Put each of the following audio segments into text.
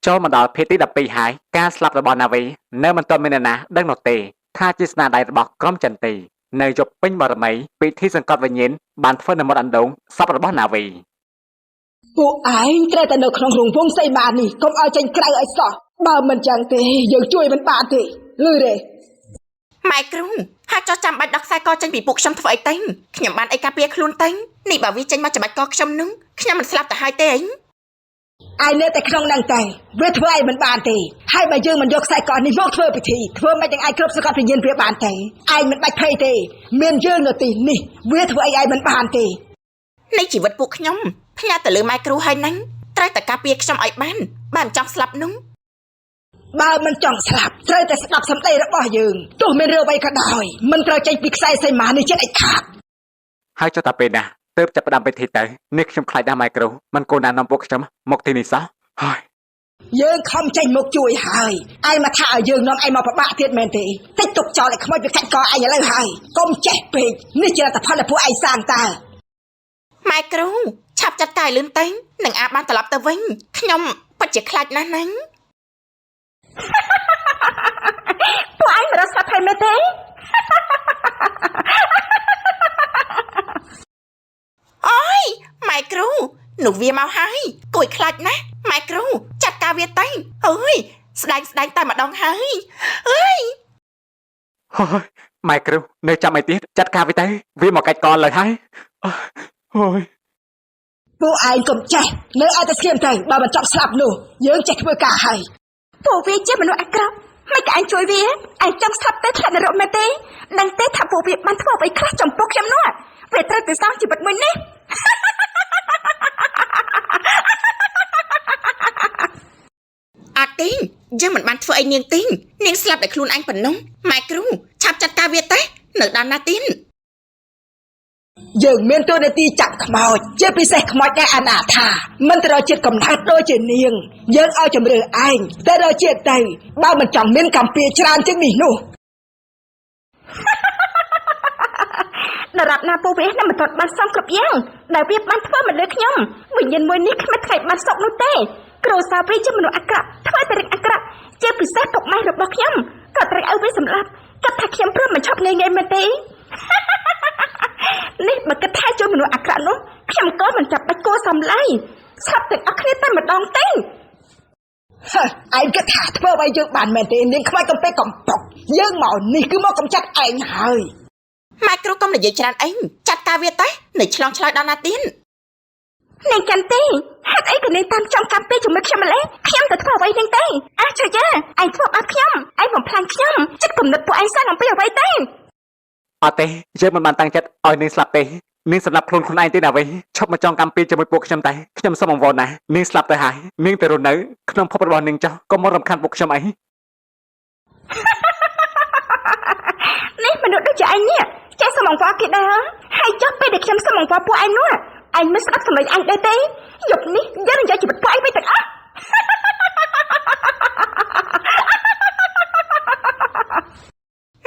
ចូលមកដល់ភេទទី12ហើយការស្លាប់របស់ណាវីនៅមិនទាន់មានអ្នកណាដឹងនោះទេថាជាស្នាដៃរបស់ក្រុមចន្ទទីនៅយប់ពេញបរមីពិធីសង្កត់វិញ្ញាណបានធ្វើនៅមាត់អណ្ដូងសពរបស់ណាវីពួកឯងត្រូវតែនៅក្នុងរង្វង់សីមានេះកុំឲ្យចេញក្រៅឲ្យសោះបើមិនចឹងទេយើងជួយមិនបានទេលឺទេម៉ែគ្រូហាក់ចោះចាំបាច់ដោះខ្សែកចេញពីពួកខ្ញុំធ្វើអីទៅខ្ញុំបានអីការពារខ្លួនទៅនេះបើវាចេញមកចាំបាច់កខ្ញុំនឹងខ្ញុំមិនស្លាប់ទៅហើយទេអីឯនៅតែក្នុងហ្នឹងតែវាធ្វើអីមិនបានទេហើយបើយើងមិនយកខ្សែកនេះមកធ្វើពិធីធ្វើមិនទាំងឯងគ្រប់សង្កត់វិញ្ញាណវាបានទេឯងមិនបាច់ភ័យទេមានយើងនៅទីនេះវាធ្វើអីឯងមិនបានទេនៃជីវិតពួកខ្ញុំផ្ញើទៅលើម៉ែគ្រូហើយហ្នឹងត្រូវតែការពារខ្ញុំឲ្យបានបើមិនចង់ស្លាប់នោះបើមិនចង់ស្លាប់ត្រូវតែស្ដាប់សម្ដីរបស់យើងទោះមានរឿងអ្វីក៏ដោយមិនត្រូវចេញពីខ្សែសីមានេះចិត្តឲ្យខាតហើយចុះតាពេលណាទើបចាប់ផ្ដើមពិធីទៅនេះខ្ញុំខ្លាចដែរម៉ែគ្រូមិនកូនណានាំពួកខ្ញុំមកទីនេះសោះហើយយើងខំចេញមកជួយហើយឯងមកថាឲ្យយើងនាំឯងមកប្របាក់ទៀតមែនទេតិចទុកចោលឲ្យខ្មោចវាកាច់កឯងឥឡូវហើយកុំចេះពេកនេះជាលទ្ធផលដែលពួកឯងសាងតើម៉ែគ្រូឆាប់ចាត់ការលឿនទៅនឹងអាចបានត្រឡប់ទៅវិញខ្ញុំពិតជាខ្លាចណាស់ហ្នឹងពួកឯងមិនរត់ស្លាប់ហើយមែនទេអូយម៉ែគ្រូនោះវាមកហើយគួយខ្លាចណាស់ម៉ែគ្រូចាត់ការវាទៅអើយស្ដាយតែម្ដងហើយអើយហើយម៉ែគ្រូនៅចាំអីទៀតចាត់ការវាទៅវាមកកាច់កលើហើយអូយពួកឯងកុំចេះនៅឲ្យតែស្ងៀមទៅបើមិនចប់ស្លាប់នោះយើងចេះធ្វើការហើយពួកវាជាមនុស្សអាក្រក់មិនក៏ឯងជួយវាឯងចង់ស្លាប់ទៅថ្នាក់នរកមែនទេដឹងទេថាពួកវាបានធ្វើអ្វីខ្លះចំពោះខ្ញុំនោះវាត្រូវទៅសងជីវិតមួយនេះអត់ទេយើងមិនបានធ្វើអីនាងទេនាងស្លាប់តែខ្លួនឯងប៉ុណ្ណឹងម៉ែគ្រូឆាប់ចាត់ការវាទៅនៅដល់ណាទៀតយើងមានតួនាទីចាប់ខ្មោចជាពិសេសខ្មោចដែលអនាថាមិនត្រូវជាតិកំណើតដូចជានាងយើងឲ្យជំរឿឯងតែដល់ជាតិទៅបើមិនចង់មានកម្ពីច្រើនជាងនេះនោះដរាបណាពួកវានឹងមិនទាន់បានសំគ្រប់យ៉ាងដែលវាបានធ្វើមកលើខ្ញុំវិញ្ញាណមួយនេះគ្មានថ្ងៃបានសុខនោះទេគ្រូសាព្រីជាមនុស្សអាក្រក់ធ្វើតែរឿងអាក្រក់ជាពិសេសពុកម៉ែរបស់ខ្ញុំក៏ត្រូវឲ្យវាសម្លាប់គិតថាខ្ញុំព្រមមិនឈប់ងាយមែនទេនេះបើគិតថាជួយមនុស្សអាក្រក់នោះខ្ញុំក៏មិនចាប់បាច់គួរសំឡៃស្លាប់ទាំងអស់គ្នាតែម្ដងទេឯងគិតថាធ្វើអ្វីយើងបានមែនទេនាងខ្វាយកំពេកំពុកយើងមកនេះគឺមកកំចាត់ឯងហើយម៉ែគ្រូកុំនិយាយច្រើនអីចាត់ការវាទៅនៅឆ្លងឆ្លើយដល់ណាទៀតនាងកាន់ទេហេតុអីក៏នាងតាមចំកាប់ពីជាមួយខ្ញុំម្លេះខ្ញុំទៅធ្វើអ្វីនាងទេអះចុះយ៉ាឯងធ្វើបាបខ្ញុំឯងបំផ្លាញខ្ញុំចិត្តគំនិតពួកឯងសាំងអំពីអ្វីទេអត់ទេយើងមិនបានតាំងចិត្តឲ្យនាងស្លាប់ទេនាងសម្លាប់ខ្លួនខ្លួនឯងទេណាវិញឈប់មកចងកម្មពីជាមួយពួកខ្ញុំតែខ្ញុំសូមអង្វរណានាងស្លាប់ទៅហើយនាងទៅរស់នៅក្នុងភពរបស់នាងចុះកុំមករំខានពួកខ្ញុំអីនេះមនុស្សដូចជាឯងនេះចេះសូមអង្វរគេដែរហើយចុះពេលដែលខ្ញុំសូមអង្វរពួកឯងនោះឯងមិនស្ដាប់សម្លេងឯងដែរទេយប់នេះយើងនឹងយកជីវិតពួកឯងវិញទាំងអស់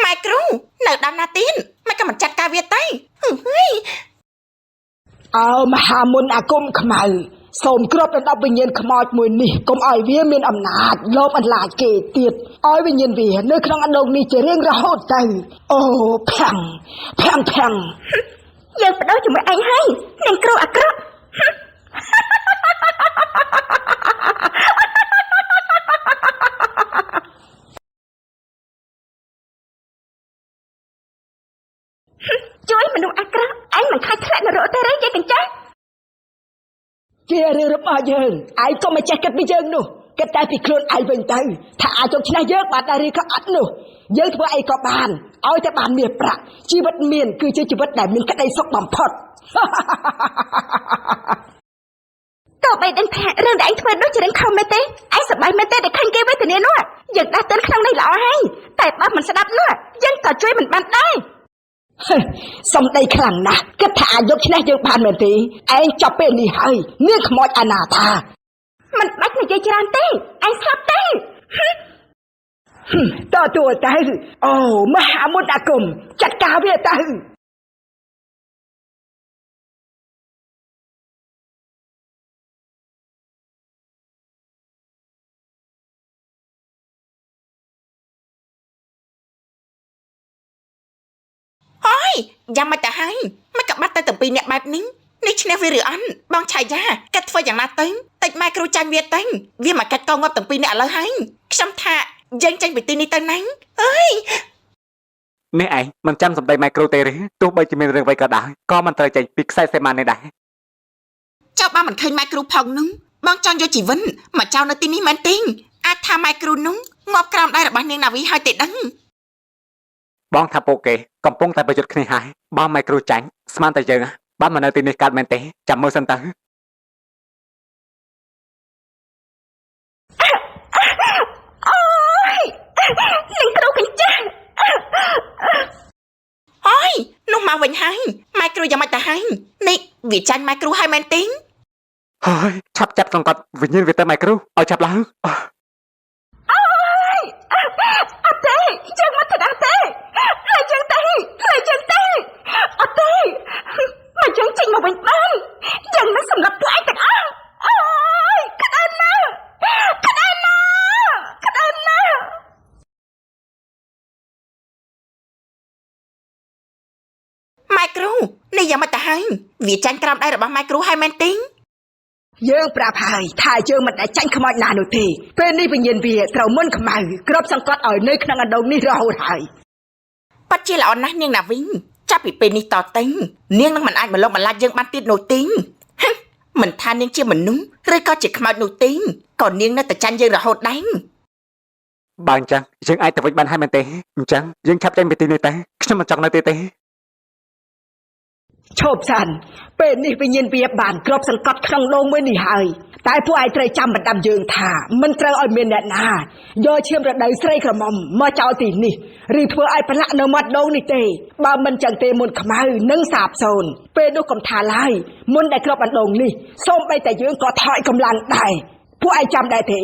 ម៉ែគ្រូនៅដល់ណាទៀតមិនក៏មិនចាត់ការវាទៅអើមហាមុនអាគមខ្មៅសូមគ្របដណ្ដប់វិញ្ញាណខ្មោចមួយនេះកុំឲ្យវាមានអំណាចលបអន្លាចគេទៀតឲ្យវិញ្ញាណវានៅក្នុងអណ្ដូងនេះជារៀងរហូតទៅអូភាំងយើងបដូរជាមួយឯងហើយនាងគ្រូអាក្រក់ជួយមនុស្សអាក្រក់ឯងមិនខ្លាចធ្លាក់នរកទេឬយាយកញ្ចាស់ជារឿងរបស់យើងឯងក៏មិនចេះគិតពីយើងនោះគិតតែពីខ្លួនឯងវិញទៅថាអាចយកឈ្នះយើងបានដែរឬក៏អត់នោះយើងធ្វើអីក៏បានឲ្យតែបានមាសប្រាក់ជីវិតមានគឺជាជីវិតដែលមានក្តីសុខបំផុតតើបីដឹងថារឿងដែលឯងធ្វើដូចជារឿងខំមែនទេឯងសប្បាយមែនទេដែលឃើញគេវេទនានោះយើងដាស់តឿនក្នុងនេះល្អហើយតែបើមិនស្ដាប់នោះយើងក៏ជួយមិនបានដែរសំដីខ្លាំងណាស់គិតថាអាចយកឈ្នះយើងបានមែនទេឯងចាប់ពេលនេះហើយនាងខ្មោចអនាថាមិនបាច់និយាយច្រើនទេឯងស្លាប់ទេតើតួទៅអូមហាមុនអាគមចាត់ការវាទៅ យ៉ាងមិនទៅហើយមិនក៏បាត់ទៅទាំងពីរអ្នកបែបនេះនេះឈ្នះវាឬអន់បងឆាយាកាត់ធ្វើយ៉ាងណាទៅតិចម៉ែគ្រូចាញ់វាទៅវាមកកាត់កងងាប់ទាំងពីរអ្នកឥឡូវហើយខ្ញុំថាយើងចេញពីទីនេះទៅណាអើយ នេះឯងមិនចាំសម្ដីម៉ែគ្រូទេឬទោះបីជាមានរឿងអ្វីក៏ដោយក៏មិនត្រូវចេញពីខ្សែសេម៉ាននេះដែរ ចៅបានមិនឃើញម៉ែគ្រូផងនោះបងចង់យកជីវិតមកចោលនៅទីនេះមែនទេអាចថាម៉ែគ្រូនោះងាប់ក្រោមដៃរបស់នាងណាវីហើយទេដឹង បងថាពួកគេកំពុងតែប្រយុទ្ធគ្នាហើយបងម៉ែគ្រូចាញ់ស្មានតែយើងបានមកនៅទីនេះកើតមែនទេចាំមើលសិនទៅ អូយនឹងគ្រូកញ្ចាស់ អើយនោះមកវិញហើយម៉ែគ្រូយ៉ាងម៉េចទៅហើយនេះវាចាញ់ម៉ែគ្រូហើយមែនទេ ហើយឆាប់ចាប់សង្កត់វិញ្ញាណវាទៅម៉ែគ្រូឲ្យចាប់ឡើង អូយអត់ទេយើងមកទៅដល់ទេហើយយើងទេហើយយើងទេអត់ទេមកយើងចេញមកវិញបានយើងមិនសម្រាប់ផ្លាយទាំងអស់អូយក្តៅណាស់ក្តៅណាស់ក្តៅណាស់ ម៉ែគ្រូនេះយ៉ាងម៉េចទៅហើយវាចាញ់ក្រោមដៃរបស់ម៉ែគ្រូហើយមែនទេ យើងប្រាប់ហើយថាយើងមិនអាចចាញ់ខ្មោចណានោះទេពេលនេះវិញ្ញាណវាត្រូវមុនខ្មៅក្របសង្កត់ឲ្យនៅក្នុងអណ្ដូងនេះរហូតហើយ ប៉ាត់ជាល្អណាស់នាងណាវិញចាប់ពីពេលនេះតទៅនាងនឹងមិនអាចមកលងបន្លាចយើងបានទៀតនោះទេមិនថានាងជាមនុស្សឬក៏ជាខ្មោចនោះទេក៏នាងនៅតែចាញ់យើងរហូតដែរ បើអញ្ចឹងយើងអាចទៅវិញបានហើយមែនទេអញ្ចឹងយើងឆាប់ចេញពីទីនេះទៅខ្ញុំមិនចង់នៅទីទេ ឈប់សិនពេលនេះវិញ្ញាណវាបានក្របសង្កត់ក្នុងដងមួយនេះហើយតែពួកឯងត្រូវចាំបណ្ដាំយើងថាមិនត្រូវឲ្យមានអ្នកណាយកឈាមរដូវស្រីក្រមុំមកចោលទីនេះឬធ្វើឲ្យប្រឡាក់នៅមាត់ដងនេះទេបើមិនចឹងទេមុនខ្មៅនឹងសាបសូន្យពេលនោះកុំថាឡើយមុនដែលក្របអណ្ដូងនេះសូម្បីតែយើងក៏ថយកម្លាំងដែរពួកឯងចាំដែរទេ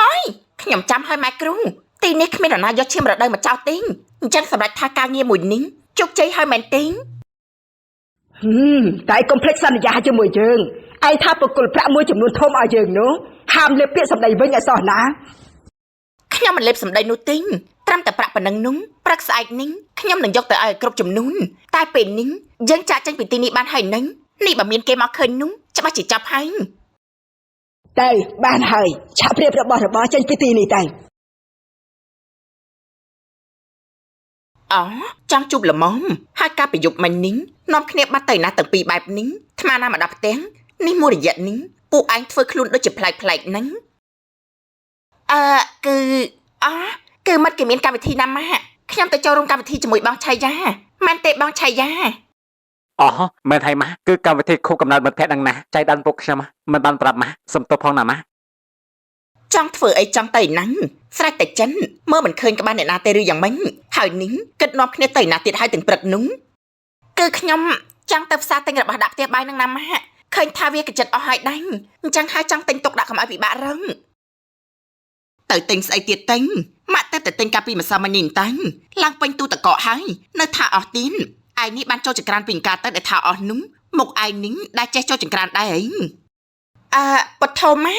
ហើយខ្ញុំចាំហើយម៉ែគ្រូទីនេះគ្មាននរណាយកឈាមរដូវមកចោលទេអញ្ចឹងសម្រាប់ថាការងារមួយនេះជោគជ័យហើយមែនទេ តែកុំភ្លេចសន្យាជាមួយយើងឯងថាបកគលប្រាក់មួយចំនួនធំឲ្យយើងនោះហាមលេបពាក្យសម្ដីវិញឲ្យសោះណា ខ្ញុំមិនលេបសម្ដីនោះទេត្រឹមតែប្រាក់ប៉ុណ្ណឹងនោះព្រឹកស្អែកនេះខ្ញុំនឹងយកទៅឲ្យគ្រប់ចំនួនតែពេលនេះយើងចាក់ចេញពីទីនេះបានហើយនឹងនេះបើមានគេមកឃើញនោះច្បាស់ជាចាប់ហើយ ទៅបានហើយឆាប់រៀបរបស់ចេញពីទីនេះទៅ អូចង់ជួបល្មមហើយការប្រយុទ្ធមិញនេះនាំគ្នាបាត់ទៅណាទាំងពីរបែបនេះថ្មណាមកដល់ផ្ទះនេះមួយរយៈនេះពួកឯងធ្វើខ្លួនដូចជាប្លែកហ្នឹងគឺមិនគេមានកម្មវិធីណាម៉ាក់ខ្ញុំទៅចូលរួមកម្មវិធីជាមួយបងឆៃយ៉ាមែនទេបងឆៃយ៉ា អូមែនហើយម៉ាគឺកម្មវិធីខូបកំណត់មិត្តភក្តិនឹងណាចៃដន្យពុកខ្ញុំមិនបានប្រាប់ម៉ាសុំទោសផងណាម៉ា ចង់ធ្វើអីចង់ទៅណាស្រេចតែចិនមើលមិនឃើញក្បាលអ្នកណាទេឬយ៉ាងម៉េចហើយនេះគិតនាំគ្នាទៅណាទៀតហើយទាំងព្រឹកនោះគឺខ្ញុំចង់ទៅផ្សារទិញរបស់ដាក់ផ្ទះបាយនឹងណាម៉ាឃើញថាវាកចិត្តអស់ហើយដែរអញ្ចឹងហើយចង់ទិញទុកដាក់កុំឲ្យពិបាករឹងទៅទិញស្អីទៀតទិញម៉ាក់ទៅតែទិញកាពីម្សិលមិញនេះតាំងឡើងពេញទូតកកហើយនៅថាអស់ទៀតឯនេះបានចូលចង្ក្រានពីការទៅដែលថាអស់នោះមុខឯងនេះដែលចេះចូលចង្ក្រានដែរហីពធម៉ា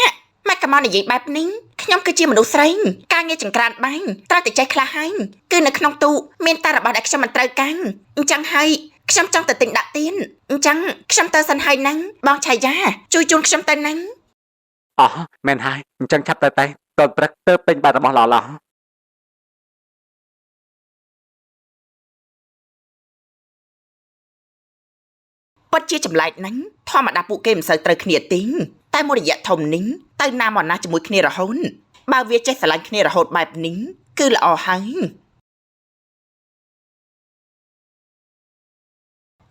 ម៉ែកមកនិយាយបែបនេះខ្ញុំគឺជាមនុស្សស្រីការងារចង្ក្រានបាញ់ត្រូវតែចេះខ្លះហើយគឺនៅក្នុងទូមានតែរបស់ដែលខ្ញុំមិនត្រូវការអញ្ចឹងហើយខ្ញុំចង់ទៅទិញដាក់ទៀនអញ្ចឹងខ្ញុំទៅសិនហើយហ្នឹងបងឆៃយ៉ាជួយជូនខ្ញុំទៅហ្នឹង អូមែនហើយអញ្ចឹងឆាប់ទៅតើព្រឹកទៅពេញបាត់របស់ល្អពិតជាចម្លែកហ្នឹងធម្មតាពួកគេមិនសូវត្រូវគ្នាទេតែមួយរយៈធំនេះទៅណាមកណាជាមួយគ្នារហូតបើវាចេះស្រឡាញ់គ្នារហូតបែបនេះគឺល្អហើយ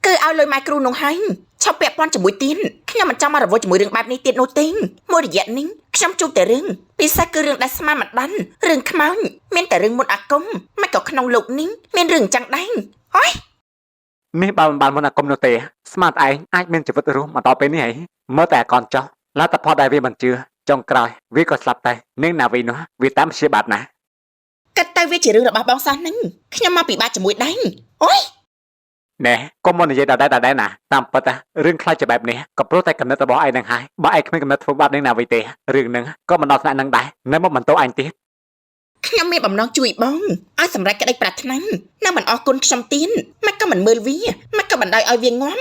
គឺឲ្យលុយម៉ែគ្រូនោះហើយឈប់ពាក់ព័ន្ធជាមួយទៀនខ្ញុំមិនចង់មករវល់ជាមួយរឿងបែបនេះទៀតនោះទេមួយរយៈនេះខ្ញុំជួបតែរឿងពិសេសគឺរឿងដែលស្មានមិនដាន់រឿងខ្មោចមានតែរឿងមុនអាគមមិនក៏ក្នុងលោកនេះមានរឿងអញ្ចឹងដែរអើយ នេះបើមិនបានមុនអាគមនោះទេស្មាតឯងអាចមានជីវិតរស់មកដល់ពេលនេះហីមើលតែកូនចោះលទ្ធផលដែលវាមិនជឿចុងក្រោយវាក៏ស្លាប់តែនាងណាវីនោះវាតាមព្យាបាទណា គិតទៅវាជារឿងរបស់បងសោះហ្នឹងខ្ញុំមកពិបាកជាមួយដែរអូយ ណែកុំមកនិយាយដែរណាតាមពិតរឿងខ្លាចជាបែបនេះក៏ព្រោះតែកំណត់របស់ឯងនឹងហើយបើឯងគ្មានកំណត់ធ្វើបាបនាងណាវីទេរឿងហ្នឹងក៏មិនដល់ថ្នាក់ហ្នឹងដែរនៅមកបន្តឯងទៀត ខ្ញុំមានបំណងជួយបងឲ្យសម្រេចក្តីប្រាថ្នានៅមិនអរគុណខ្ញុំទៀតមិនក៏មិនមើលវាមិនក៏បណ្ដោយឲ្យវាងំ ឯង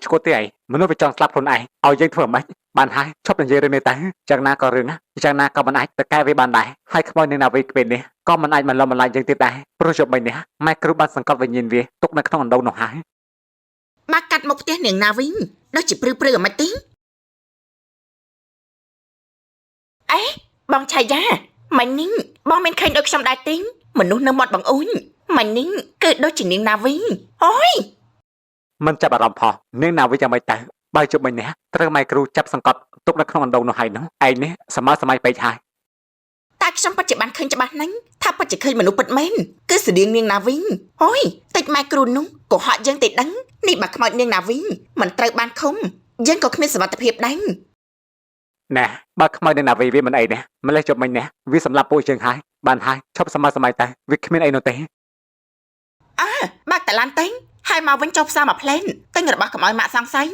ឈួតទេឯងមនុស្សវាចង់ស្លាប់ខ្លួនឯងឲ្យយើងធ្វើម៉េចបានហើយឈប់និយាយរឿងនេះទៅយ៉ាងណាក៏រឿងណាយ៉ាងណាក៏មិនអាចទៅកែវាបានដែរហើយខ្មោចនឹងណាវិញពេលនេះក៏មិនអាចបន្លំបន្លាយយើងទៀតដែរព្រោះជប់មិញនេះម៉ែគ្រូបានសង្កត់វិញ្ញាណវាទុកនៅក្នុងអណ្ដូងនោះហើយ បាក់កាត់មកផ្ទះនាងណាវិញដូចជាព្រឺអាម៉េចទេអេបងឆាយាមិញនេះបងមានឃើញដូចខ្ញុំដែរទេមនុស្សនៅមាត់បងអ៊ូនមិញនេះគឺដូចជានាងណាវិញអូយ មិនចាប់អារម្មណ៍ផងនាងណាវិញយ៉ាងម៉េចទៅបើជប់មិញនេះត្រូវម៉ែគ្រូចាប់សង្កត់ទុកនៅក្នុងអណ្ដូងនោះហើយនោះឯងនេះសម័យពេកហើយ តែខ្ញុំពិតជាបានឃើញច្បាស់ណាស់ថាពិតជាឃើញមនុស្សពិតមែនគឺស្តៀងនាងណាវិញអូយតិចម៉ែគ្រូនោះក៏ហក់យើងទៅដឹងនេះបើខ្មោចនាងណាវិញមិនត្រូវបានឃុំយើងក៏គ្មានសុវត្ថិភាពដែរ ណែបើខ្មោចនឹងណាវិញវាមិនអីនេះម្លេះជប់មិញនេះវាសម្លាប់ពួកយើងហើយបានហើយឈប់សម័យទៅវាគ្មានអីនោះទេ អើបើកតាឡានទៅហើយមកវិញចុះផ្សារមកផ្លែនទិញរបស់កុំឲ្យម៉ាក់សង្ស័យ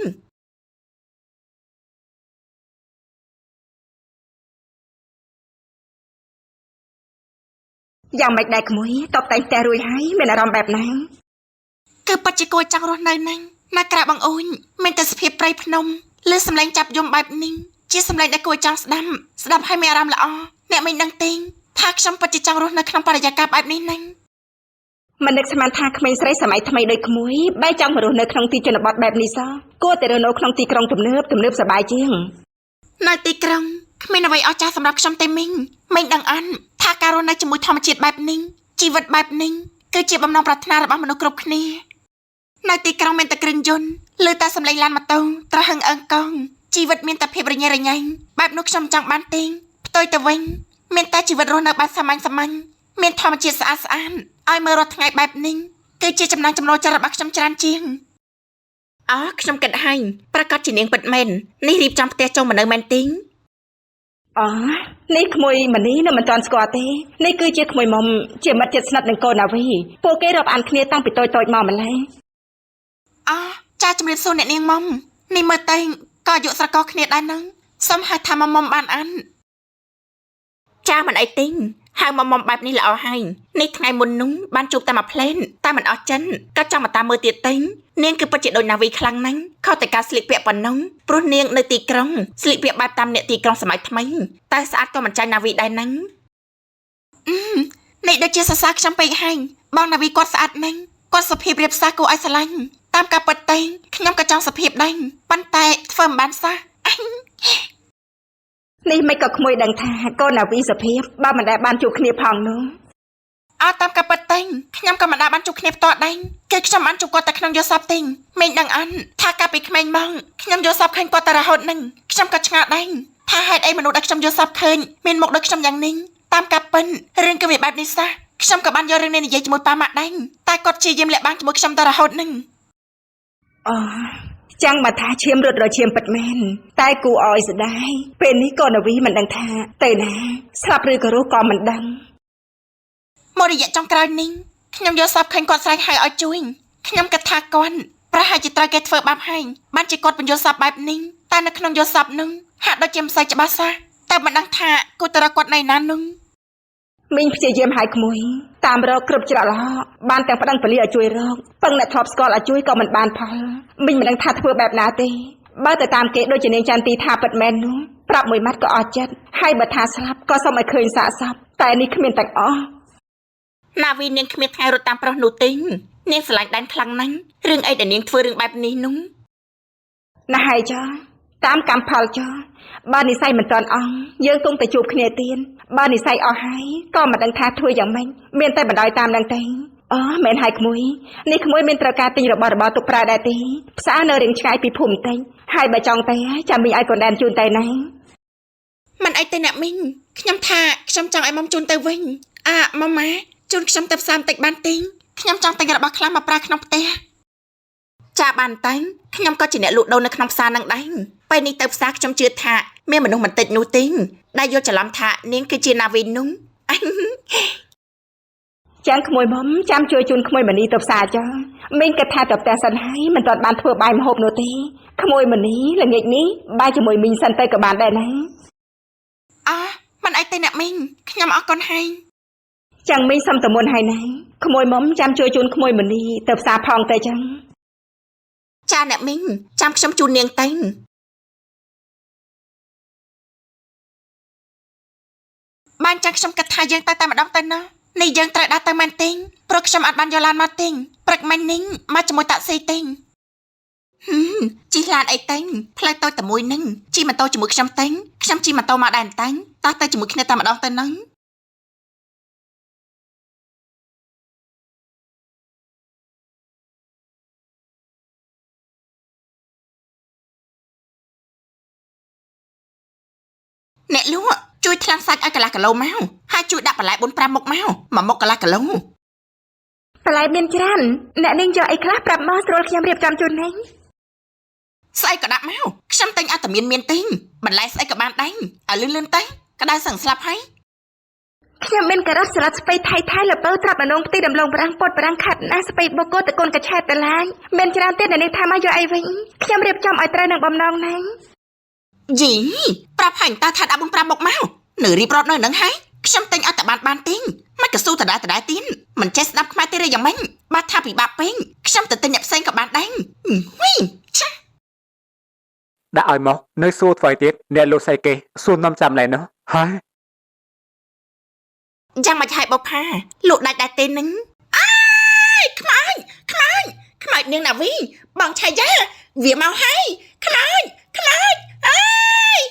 យ៉ាងម៉េចដែរក្មួយតបតែងផ្ទះរួចហើយមានអារម្មណ៍បែបណា គឺពិតជាគួរចង់រស់នៅហ្នឹងណាក្រៅបងអូនមានតែសភាពព្រៃភ្នំលើសម្លេងចាប់យំបែបនេះជាសម្លេងដែលគួរចង់ស្ដាប់ឲ្យមានអារម្មណ៍ល្អអ្នកមិនដឹងទេថាខ្ញុំពិតជាចង់រស់នៅក្នុងបរិយាកាសបែបនេះហ្នឹង មិននឹកស្មានថាក្មេងស្រីសម័យថ្មីដូចក្មួយបែរចង់មករស់នៅក្នុងទីជនបទបែបនេះសោះគួរតែរស់នៅក្នុងទីក្រុងទំនើបសប្បាយជាង នៅទីក្រុងគ្មានអ្វីអស្ចារ្យសម្រាប់ខ្ញុំទេមីងមិនដឹងអានថាការរស់នៅជាមួយធម្មជាតិបែបនេះជីវិតបែបនេះគឺជាបំណងប្រាថ្នារបស់មនុស្សគ្រប់គ្នានៅទីក្រុងមានតែគ្រឿងយន្តលើតែសម្លេងឡានម៉ូតូត្រហឹងអើងកងជីវិតមានតែភាពរញ៉េរញ៉ៃបែបនោះខ្ញុំចង់បានទេផ្ទុយទៅវិញមានតែជីវិតរស់នៅបែបសាមញ្ញមានធម្មជាតិស្អាតឲ្យមើលរាល់ថ្ងៃបែបនេះគឺជាចំណងចំណូលចិត្តរបស់ខ្ញុំច្រើនជាងអើខ្ញុំគិតហើយប្រកាសជានាងពិតមែននេះរៀបចំផ្ទះចុងមកនៅមែនទេ អូនេះក្មួយម្នេះនៅមិនទាន់ស្គាល់ទេនេះគឺជាក្មួយមុំជាមិត្តជិតស្និទ្ធនឹងកូនណាវីពួកគេរាប់អានគ្នាតាំងពីតូចមកម្ល៉េះ ចាជំរាបសួរអ្នកនាងមុំនេះមើលតែក៏អាយុស្រកោគ្នាដែរនឹងសូមហៅថាមុំបានអានចាមិនអីទេហៅមុំបែបនេះល្អហើយនេះថ្ងៃមុននោះបានជួបតែមួយផ្លែនតែមិនអស់ចិនក៏ចង់មកតាមមើលទៀតទេនាងគឺពិតជាដូចណាវីខ្លាំងណាស់ខុសតែការស្លៀកពាក់ប៉ុណ្ណឹងព្រោះនាងនៅទីក្រុងស្លៀកពាក់បែបតាមអ្នកទីក្រុងសម័យថ្មីតែស្អាតក៏មិនចាញ់ណាវីដែរហ្នឹងនេះដូចជាសរសើរខ្ញុំពេកហើយបងណាវីគាត់ស្អាតណាស់គាត់សុភាពរៀបសារគួរឲ្យស្រឡាញ់តាមការពិតទេខ្ញុំក៏ចង់សុភាពដែរប៉ុន្តែធ្វើមិនបានសោះ នេះមិនក៏ក្មួយដឹងថាកូនណាវីសុភាពបើមិនដែលបានជួបគ្នាផងនោះ តាមការពិតទេខ្ញុំក៏មិនដែលបានជួបគ្នាផ្ទាល់ដែរគឺខ្ញុំបានជួបគាត់តែក្នុងយល់សប្តិទេមិនដឹងអានថាកាលពីក្មេងមកខ្ញុំយល់សប្តិឃើញគាត់តែរហូតនឹងខ្ញុំក៏ឆ្ងល់ដែរថាហេតុអីមនុស្សដែលខ្ញុំយល់សប្តិឃើញមានមុខដូចខ្ញុំយ៉ាងនេះតាមការពិតរឿងគឺវាបែបនេះសោះខ្ញុំក៏បានយករឿងនេះនិយាយជាមួយប៉ាម៉ាក់ដែរតែគាត់ជាយាមលាក់បាំងជាមួយខ្ញុំតែរហូតនឹង អូចាំមកថាឈាមរត់រឈាមពិតមែនតែគូអោយស្ដាយពេលនេះកូនណាវីមិនដឹងថាទៅណាស្លាប់ឬក៏រស់ក៏មិនដឹង មករយៈចុងក្រោយនេះខ្ញុំយល់សប្តិឃើញគាត់ស្រែកហៅឲ្យជួយខ្ញុំគិតថាគាត់ប្រហែលជាត្រូវគេធ្វើបាបហើយបានជាគាត់បញ្យល់សប្តិបែបនេះតែនៅក្នុងយល់សប្តិនឹងហាក់ដូចជាមិនសូវច្បាស់សោះតែមិនដឹងថាគូតរគាត់នៅណានោះ មីងព្យាយាមហៅក្មួយតាមរកគ្រប់ច្រកល្ហកបានទាំងប្តឹងប៉ូលីសឲ្យជួយរកពឹងអ្នកធ្លាប់ស្គាល់ឲ្យជួយក៏មិនបានផលមីងមិនដឹងថាធ្វើបែបណាទេបើទៅតាមគេដូចជានាងចន្ទទីថាពិតមែននោះប្រាប់មួយម៉ាត់ក៏អស់ចិត្តហើយបើថាស្លាប់ក៏សូមឲ្យឃើញសាកសពតែនេះគ្មានទាំងអស់ ណាវីនាងគ្មានថ្ងៃរត់តាមប្រុសនោះទេនាងស្រឡាញ់ដែនខ្លាំងណាស់រឿងអីដែលនាងធ្វើរឿងបែបនេះនោះ ណាស់ហើយចុះតាមកម្មផលចុះបើនិស័យមិនតាន់អស់យើងគង់តែជួបគ្នាទៀតបើនិស័យអស់ហើយក៏មិនដឹងថាធ្វើយ៉ាងម៉េចមានតែបណ្ដោយតាមនឹងទេអូមែនហើយក្មួយនេះក្មួយមានត្រូវការទិញរបស់របរទុកប្រើដែរទេផ្សារនៅរៀងឆ្ងាយពីភូមិបន្តិចហើយបើចង់ទៅចាំមីងឲ្យកូនដែនជូនទៅណា មិនអីទេអ្នកមីងខ្ញុំថាខ្ញុំចង់ឲ្យមុំជូនទៅវិញម៉ាម៉ាជូនខ្ញុំទៅផ្សារបន្តិចបានទេខ្ញុំចង់ទិញរបស់ខ្លះមកប្រើក្នុងផ្ទះចាបានតែខ្ញុំក៏ជាអ្នកលក់ដូរនៅក្នុងផ្សារនឹងដែរពេលនេះទៅផ្សារខ្ញុំជឿថាមានមនុស្សមិនតិចនោះទេដែលយល់ច្រឡំថានាងគឺជាណាវីនោះ ចាំក្មួយមុំចាំជួយជូនក្មួយមនីទៅផ្សារចុះមីងគិតថាទៅផ្ទះសិនហើយមិនទាន់បានធ្វើបាយម្ហូបនោះទេក្មួយមនីល្ងាចនេះបាយជាមួយមីងសិនទៅក៏បានដែរណា មិន អីទេអ្នកមីងខ្ញុំអរគុណហើយ ចាំមីងសុំតមុនហើយណាក្មួយមុំចាំជួយជូនក្មួយមនីទៅផ្សារផងទៅចឹង ចាអ្នកមីងចាំខ្ញុំជូននាងទៅបានចឹងខ្ញុំគិតថាយើងទៅតែម្ដងទៅណោះនេះយើងត្រូវដើរទៅមែនទេព្រោះខ្ញុំអត់បានយកឡានមកទេព្រឹកមិញនេះមកជាមួយតាក់ស៊ីទេជិះឡានអីទេផ្លូវតូចតែមួយនឹងជិះម៉ូតូជាមួយខ្ញុំទេខ្ញុំជិះម៉ូតូមកដែរតាំងតោះទៅជាមួយគ្នាតែម្ដងទៅនឹងអ្នកលក់ជួយថ្លឹងសាច់ឲ្យកន្លះគីឡូមកហើយជួយដាក់បន្លែ 4-5 មុខមក1មុខកន្លះគីឡូ បន្លែមានច្រើនអ្នកនាងយកអីខ្លះប្រាប់មកស្រួលខ្ញុំរៀបចំជូននាង ស្អីក៏ដាក់មកខ្ញុំទិញអត់តែមានទេបន្លែស្អីក៏បានដែរឲ្យលឿនៗទៅក្តៅសឹងស្លាប់ហើយ ខ្ញុំមានការ៉ុតស្លាតស្ពៃថៃល្ពៅត្រាប់អនងខ្ទិះដំឡូងប្រាំងពតប្រាំងខាត់ណាស្ពៃបូកូតកូនកឆែតតឡាញមានច្រើនទៀតអ្នកនាងថាមកយកអីវិញខ្ញុំរៀបចំឲ្យត្រូវនឹងបំណងណាង យីប្រាប់ហើយតាថាដាក់ 4-5 មុខមកនៅរៀបរត់នៅនឹងហើយខ្ញុំទិញអត់តែបានទេមិនក៏ស៊ូតដែរទៀតមិនចេះស្ដាប់ខ្មែរទេឬយ៉ាងម៉េចបាត់ថាពិបាកពេកខ្ញុំទៅទិញអ្នកផ្សេងក៏បានដែរហ៊ុយចា ដាក់ឲ្យមកនៅសួរថ្មីទៀតអ្នកលោកស្អីគេសួរនំចាំណែនោះហើយ យ៉ាងមិនហើយបបផាលក់ដាច់ដែរទេនឹងអើយខ្មោចនាងណាវីបងឆាយាវាមកហើយខ្មោចអើយ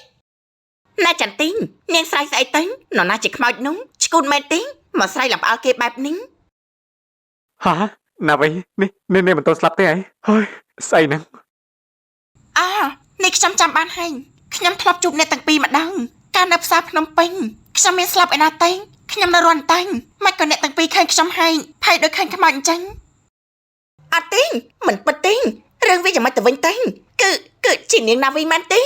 ណាចន្ទទីងនាងស្រ័យស្អីទៅនរណាជាខ្មោចនោះឈួតមែនទេមកស្រ័យលំអើគេបែបនេះ ហាណាវិញនេះមិនទាន់ស្លាប់ទេអីហើយស្អីហ្នឹង នេះខ្ញុំចាំបានហើយខ្ញុំធ្លាប់ជួបអ្នកទាំងពីរម្ដងកាលនៅផ្សារភ្នំពេញខ្ញុំមានស្លាប់ឯណាទេខ្ញុំនៅរន់តាញ់មិនក៏អ្នកទាំងពីរឃើញខ្ញុំហើយភ័យដូចឃើញខ្មោចអញ្ចឹងអត់ទេមិនពិតទេរឿងវាយ៉ាងម៉េចទៅវិញទេគឺជានាងណាវីមែនទេ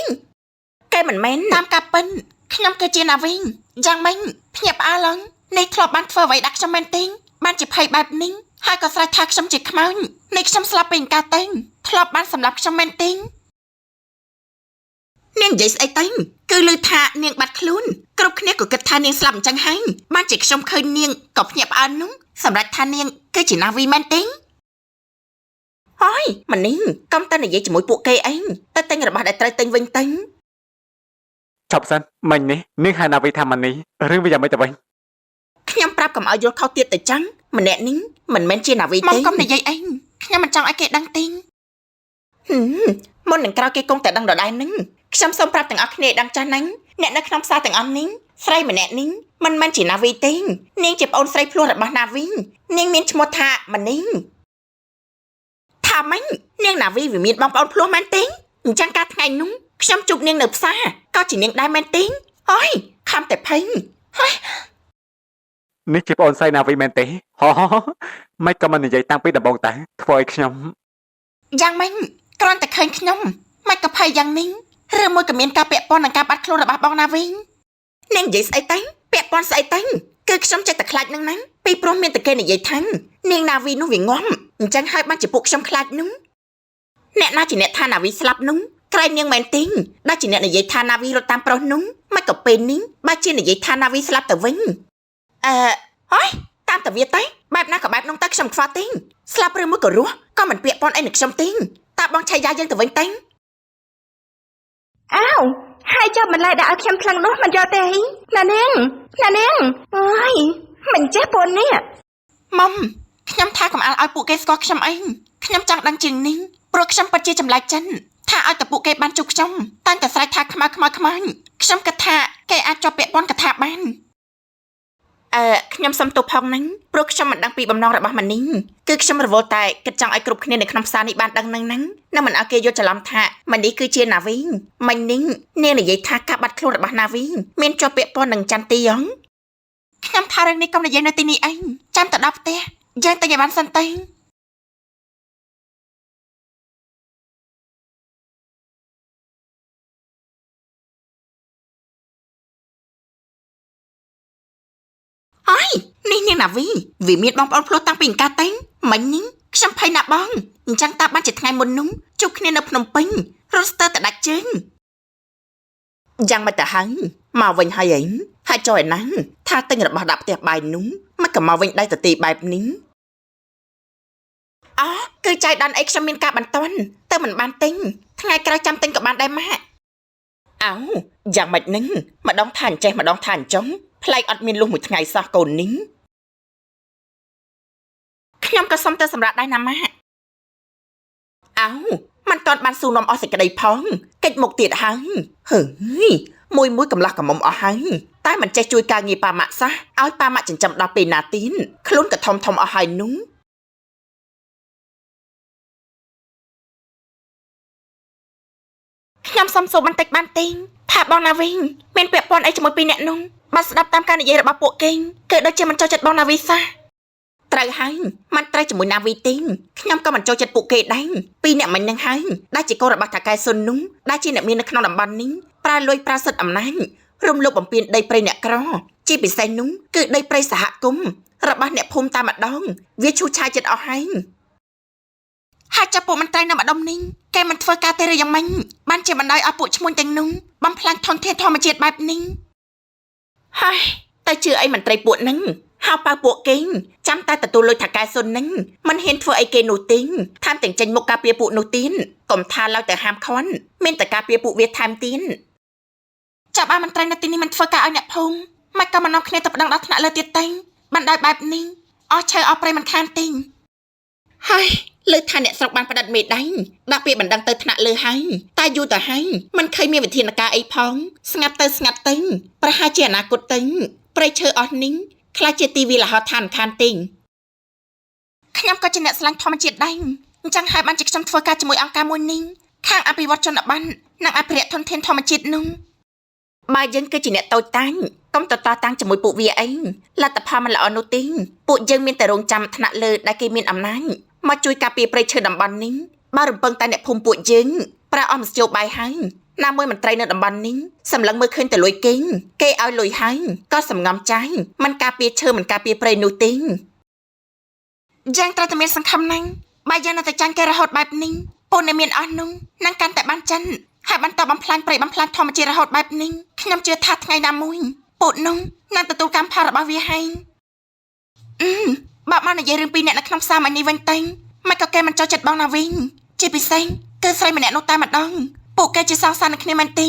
គេមិនមែនតាមការពិនខ្ញុំគឺជាណាវីយ៉ាងម៉េចភ្ញាក់ផ្អើលឡើងនេះធ្លាប់បានធ្វើអ្វីដាក់ខ្ញុំមែនទេបានជាភ័យបែបនេះហើយក៏ស្រែកថាខ្ញុំជាខ្មោចនេះខ្ញុំស្លាប់ពេញកាទេធ្លាប់បានសម្លាប់ខ្ញុំមែនទេនាងនិយាយស្អីទៅគឺឮថានាងបាត់ខ្លួនគ្រប់គ្នាក៏គិតថានាងស្លាប់អញ្ចឹងហើយបានជាខ្ញុំឃើញនាងក៏ភ្ញាក់ផ្អើលនោះសម្រាប់ថានាងគឺជាណាវីមែនទេហើយម៉នីងកុំតែនិយាយជាមួយពួកគេអីទៅទិញរបស់ដែលត្រូវទិញវិញទៅ ចប់សិនមិញនេះនាងហៅណាវីថាម៉ានីរឿងវាយ៉ាងម៉េចទៅវិញ ខ្ញុំប្រាប់កុំឲ្យយល់ខុសទៀតទៅចឹងម្នាក់នេះមិនមែនជាណាវីទេមកកុំនិយាយអីខ្ញុំមិនចង់ឲ្យគេដឹងទេមុននឹងក្រោយគេគង់តែដឹងដដែលនឹងខ្ញុំសូមប្រាប់ទាំងអស់គ្នាដឹងចាស់ហ្នឹងអ្នកនៅក្នុងផ្សារទាំងអស់នេះស្រីម្នាក់នេះមិនមែនជាណាវីទេនាងជាប្អូនស្រីភ្លោះរបស់ណាវីនាងមានឈ្មោះថាម៉ានីថាម៉េចនាងណាវីវាមានបងប្អូនភ្លោះមែនទេអញ្ចឹងកាលថ្ងៃនោះខ្ញុំជួបនាងនៅផ្សារក៏ជានាងដែរមែនទេអើយខំតែភ័យហើយ នេះជាប្អូនស្រីណាវីមែនទេហោមិនក៏មិននិយាយតាំងពីដំបូងតែធ្វើឲ្យខ្ញុំ យ៉ាងម៉េចគ្រាន់តែឃើញខ្ញុំមិនក៏ភ័យយ៉ាងនេះឬមួយក៏មានការពាក់ព័ន្ធនឹងការបាត់ខ្លួនរបស់បងណាវីនាងនិយាយស្អីទៅពាក់ព័ន្ធស្អីទៅគឺខ្ញុំចេះតែខ្លាចនឹងណាពីព្រោះមានតែគេនិយាយថានាងណាវីនោះវាងំអញ្ចឹងហើយបានជាពួកខ្ញុំខ្លាចនោះអ្នកណាជាអ្នកថាណាវីស្លាប់នោះក្រែងនាងមែនទេដែលជាអ្នកនិយាយថាណាវីរត់តាមប្រុសនោះមិនក៏ពេលនេះបើជានិយាយថាណាវីស្លាប់ទៅវិញហើយតាមតាវាទៅបែបណាក៏បែបនោះទៅខ្ញុំខ្វល់ទេស្លាប់ឬមួយក៏រស់ក៏មិនពាក់ព័ន្ធអីនឹងខ្ញុំទេតាបងឆៃយ៉ាយើងទៅវិញទៅ អើហើយចុះបន្លែដាក់ឲ្យខ្ញុំខ្លាំងនោះមិនយកទេណានាងអើយមិនចេះពូននេះ មុំខ្ញុំថាកុំឲ្យពួកគេស្គាល់ខ្ញុំអីខ្ញុំចង់ដឹងជាងនេះព្រោះខ្ញុំពិតជាចម្លែកចិនថាឲ្យតែពួកគេបានជួបខ្ញុំតែតែស្រែកថាខ្មៅខ្ញុំគិតថាគេអាចជាប់ពាក់ព័ន្ធកថាបានខ្ញុំសុំទោសផងហ្នឹងព្រោះខ្ញុំមិនដឹងពីបំណងរបស់ម៉ានីគឺខ្ញុំរវល់តែគិតចង់ឲ្យគ្រប់គ្នានៅក្នុងផ្សារនេះបានដឹងហ្នឹងនឹងមិនឲ្យគេយល់ច្រឡំថាម៉ានីគឺជាណាវីមិញនេះនាងនិយាយថាការបាត់ខ្លួនរបស់ណាវីមានជាប់ពាក់ព័ន្ធនឹងចន្ទទីហងខ្ញុំថារឿងនេះកុំនិយាយនៅទីនេះអីចាំទៅដល់ផ្ទះយើងទៅឲ្យបានសិនទៅ ហើយនេះនាងណាវីវាមានបងប្អូនភ្លោះតាំងពីកាតេមិញនេះខ្ញុំភ័យណាស់បងអញ្ចឹងតាបានជាថ្ងៃមុននោះជួបគ្នានៅភ្នំពេញរត់ស្ទើរតែដាច់ជើងយ៉ាងមិនទៅហើយមកវិញហើយ ហើយចុះឯណាថាទិញរបស់ដាក់ផ្ទះបាយនោះមិនក៏មកវិញដៃទៅទីបែបនេះអូគឺចៃដន្យអីខ្ញុំមានការបន្ទន់តែមិនបានទិញថ្ងៃក្រោយចាំទិញក៏បានដែរម៉ាក់អោយ៉ាងម៉េចនឹងម្ដងថាអញ្ចេះម្ដងថាអញ្ចឹងប្លែកអត់មានលុះមួយថ្ងៃសោះកូននេះខ្ញុំក៏សុំទៅសម្រាប់ដែរណាម៉ាក់អោមិនទាន់បានស៊ូនំអស់សេចក្តីផងកិច្ចមុខទៀតហើយហើយមួយកំឡោះកំមុំអស់ហើយតែមិនចេះជួយការងារប៉ាម៉ាក់សោះឲ្យប៉ាម៉ាក់ចិញ្ចឹមដល់ពេលណាទីនខ្លួនក៏ធំអស់ហើយនោះខ្ញុំសុំសួរបន្តិចបានទេផាបងណាវិញមានពាក់ព័ន្ធអីជាមួយពីរអ្នកនោះបានស្ដាប់តាមការនិយាយរបស់ពួកគេគឺដូចជាមិនចូលចិត្តបងណាវីសោះត្រូវហើយមិនត្រូវជាមួយណាវីទេខ្ញុំក៏មិនចូលចិត្តពួកគេដែរពីរអ្នកមិញនឹងហើយដែលជាកូនរបស់តាកែសុននោះដែលជាអ្នកមាននៅក្នុងតំបន់នេះប្រើលុយប្រើសិទ្ធិអំណាចរំលោភបំពានដីព្រៃអ្នកក្រជាពិសេសនោះគឺដីព្រៃសហគមន៍របស់អ្នកភូមិតែម្ដងវាឈូសឆាយចិត្តអស់ហើយហើយចាប់ពួកមន្ត្រីនៅម្ដុំនេះគេមិនធ្វើការទេឬយ៉ាងម៉េចបានជាបណ្ដោយឲ្យពួកឈ្មួញទាំងនោះបំផ្លាញធនធានធម្មជាតិបែបនេះហើយតែជឿអីមន្ត្រីពួកហ្នឹងហៅប៉ៅពួកគេចាំតែទទួលលុយថាកែសុនហ្នឹងមិនហ៊ានធ្វើអីគេនោះទេថែមទាំងចេញមុខការពារពួកនោះទៀតកុំថាឡើយតែហាមខន់មានតែការពារពួកវាថែមទៀតចាប់ឲ្យមន្ត្រីនៅទីនេះមិនធ្វើការឲ្យអ្នកភូមិមិនក៏មិននាំគ្នាទៅប្តឹងដល់ថ្នាក់លើទៀតទេបណ្ដោយបែបនេះអស់ឈើអស់ព្រៃមិនខានទេហើយលើថាអ្នកស្រុកបានផ្ដិតមេដៃដាក់ពាក្យបណ្ដឹងទៅថ្នាក់លើហើយតែយូរទៅហើយមិនឃើញមានវិធានការអីផងស្ងាត់ទៅប្រហែលជាអនាគតទៅព្រៃឈើអស់នេះខ្លាចជាទីវាលហោឋានខានទេខ្ញុំក៏ជាអ្នកស្រឡាញ់ធម្មជាតិដែរអញ្ចឹងហើយបានជាខ្ញុំធ្វើការជាមួយអង្គការមួយនេះខាងអភិវឌ្ឍជនបទនិងអភិរក្សធនធានធម្មជាតិនោះបើយើងគឺជាអ្នកតូចតាំងកុំតតាំងជាមួយពួកវាអីលទ្ធផលមិនល្អនោះទេពួកយើងមានតែរងចាំថ្នាក់លើដែលគេមានអំណាចមកជួយការពារព្រៃឈើតំបន់នេះបើរំពឹងតែអ្នកភូមិពួកយើងប្រើអស់មធ្យោបាយហើយណាមួយមន្ត្រីនៅតំបន់នេះសម្លឹងមើលឃើញតែលុយគេឲ្យលុយហើយក៏សំងំចាយមិនការពារឈើមិនការពារព្រៃនោះទេយ៉ាងត្រូវតែមានសង្ឃឹមណាស់បើយ៉ាងនៅតែចាញ់គេរហូតបែបនេះពួកអ្នកមានអស់នោះនឹងកាន់តែបានចិនហើយបន្តបំផ្លាញព្រៃបំផ្លាញធម្មជាតិរហូតបែបនេះខ្ញុំជឿថាថ្ងៃណាមួយពួកនោះនឹងទទួលកម្មផលរបស់វាហើយបើមកនិយាយរឿងពីរអ្នកនៅក្នុងផ្សារមួយនេះវិញទៅមិនក៏គេមិនចូលចិត្តបងណាវិញជាពិសេសគឺស្រីម្នាក់នោះតែម្ដងពួកគេជាសងសាននឹងគ្នាមែនទេ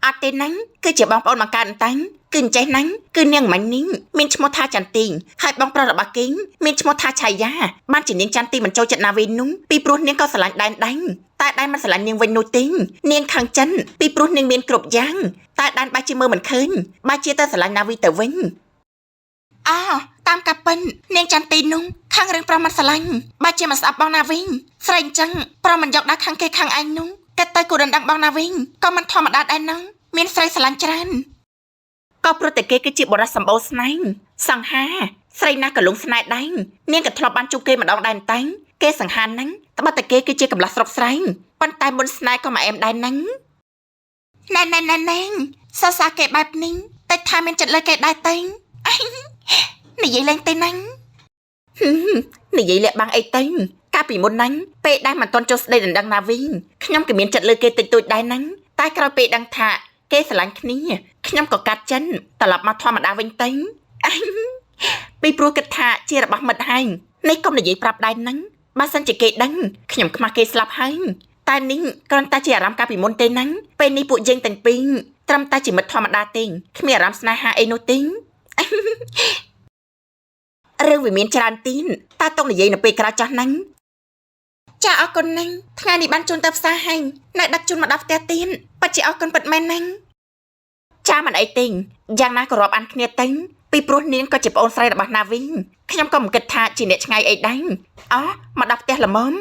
អត់ទេណាគឺជាបងប្អូនមកកើតតាំងគឺអញ្ចេះណាគឺនាងមិញនេះមានឈ្មោះថាចន្ទទីហើយបងប្រុសរបស់គេមានឈ្មោះថាឆាយាបានជានាងចន្ទទីមិនចូលចិត្តណាវិញនោះពីព្រោះនាងក៏ស្រឡាញ់ដែនតែដែនមិនស្រឡាញ់នាងវិញនោះទេនាងខាងចិនពីព្រោះនាងមានគ្រប់យ៉ាងតែដែនបែរជាមើលមិនឃើញបែរជាទៅស្រឡាញ់ណាវិញទៅវិញតាមកាពិននាងចន្ទទីនោះខាងរឿងប្រុសមិនស្រឡាញ់បែរជាមកស្អប់បងណាវិញស្រីអញ្ចឹងប្រុសមិនយកដាក់ខាងគេខាងឯងនោះគេទៅគូដណ្ដឹងបងណាវិញក៏មិនធម្មតាដែរហ្នឹងមានស្រីស្រឡាញ់ច្រើនក៏ព្រោះតែគេគឺជាបុរសសម្បូរស្នេហ៍សង្ហាស្រីណាក៏លងស្នេហ៍ដែរនាងក៏ធ្លាប់បានជួបគេម្ដងដែរតែគេសង្ហាហ្នឹងត្បិតតែគេគឺជាកំឡោះស្រុកស្រែប៉ុន្តែមុនស្នេហ៍ក៏មកអែមដែរហ្នឹងណែសរសើរគេបែបនេះតែថាមានចិត្តលើគេដែរតែនិយាយលេងទេណានិយាយលាក់បាំងអីទៅកាលពីមុនហ្នឹងពេលដែលមិនទាន់ចូលស្ដីដណ្ដឹងណាវិញខ្ញុំក៏មានចិត្តលើគេតិចតួចដែរហ្នឹងតែក្រោយពេលដឹងថាគេស្រឡាញ់គ្នាខ្ញុំក៏កាត់ចិនត្រឡប់មកធម្មតាវិញទៅពីព្រោះគិតថាជារបស់មិត្តហើយនេះកុំនិយាយប្រាប់ដែរហ្នឹងបើសិនជាគេដឹងខ្ញុំខ្មាស់គេស្លាប់ហើយតែនេះគ្រាន់តែជាអារម្មណ៍កាលពីមុនទេហ្នឹងពេលនេះពួកយើងទាំងពីរត្រឹមតែជាមិត្តធម្មតាទេគ្មានអារម្មណ៍ស្នេហាអីនោះទេរឿងវាមានច្រើនទីនតែតុកនិយាយនៅពេលក្រោយចាស់ហ្នឹងចាអរគុណណាស់ថ្ងៃនេះបានជូនទៅផ្សារហើយនៅដឹកជូនមកដល់ផ្ទះទៀនពិតជាអរគុណពិតមែនណាស់ចាមិនអីទេយ៉ាងណាក៏រាប់អានគ្នាទៅពីព្រោះនាងក៏ជាប្អូនស្រីរបស់ណាវិញខ្ញុំក៏មិនគិតថាជាអ្នកឆ្ងាយអីដែរមកដល់ផ្ទះល្មម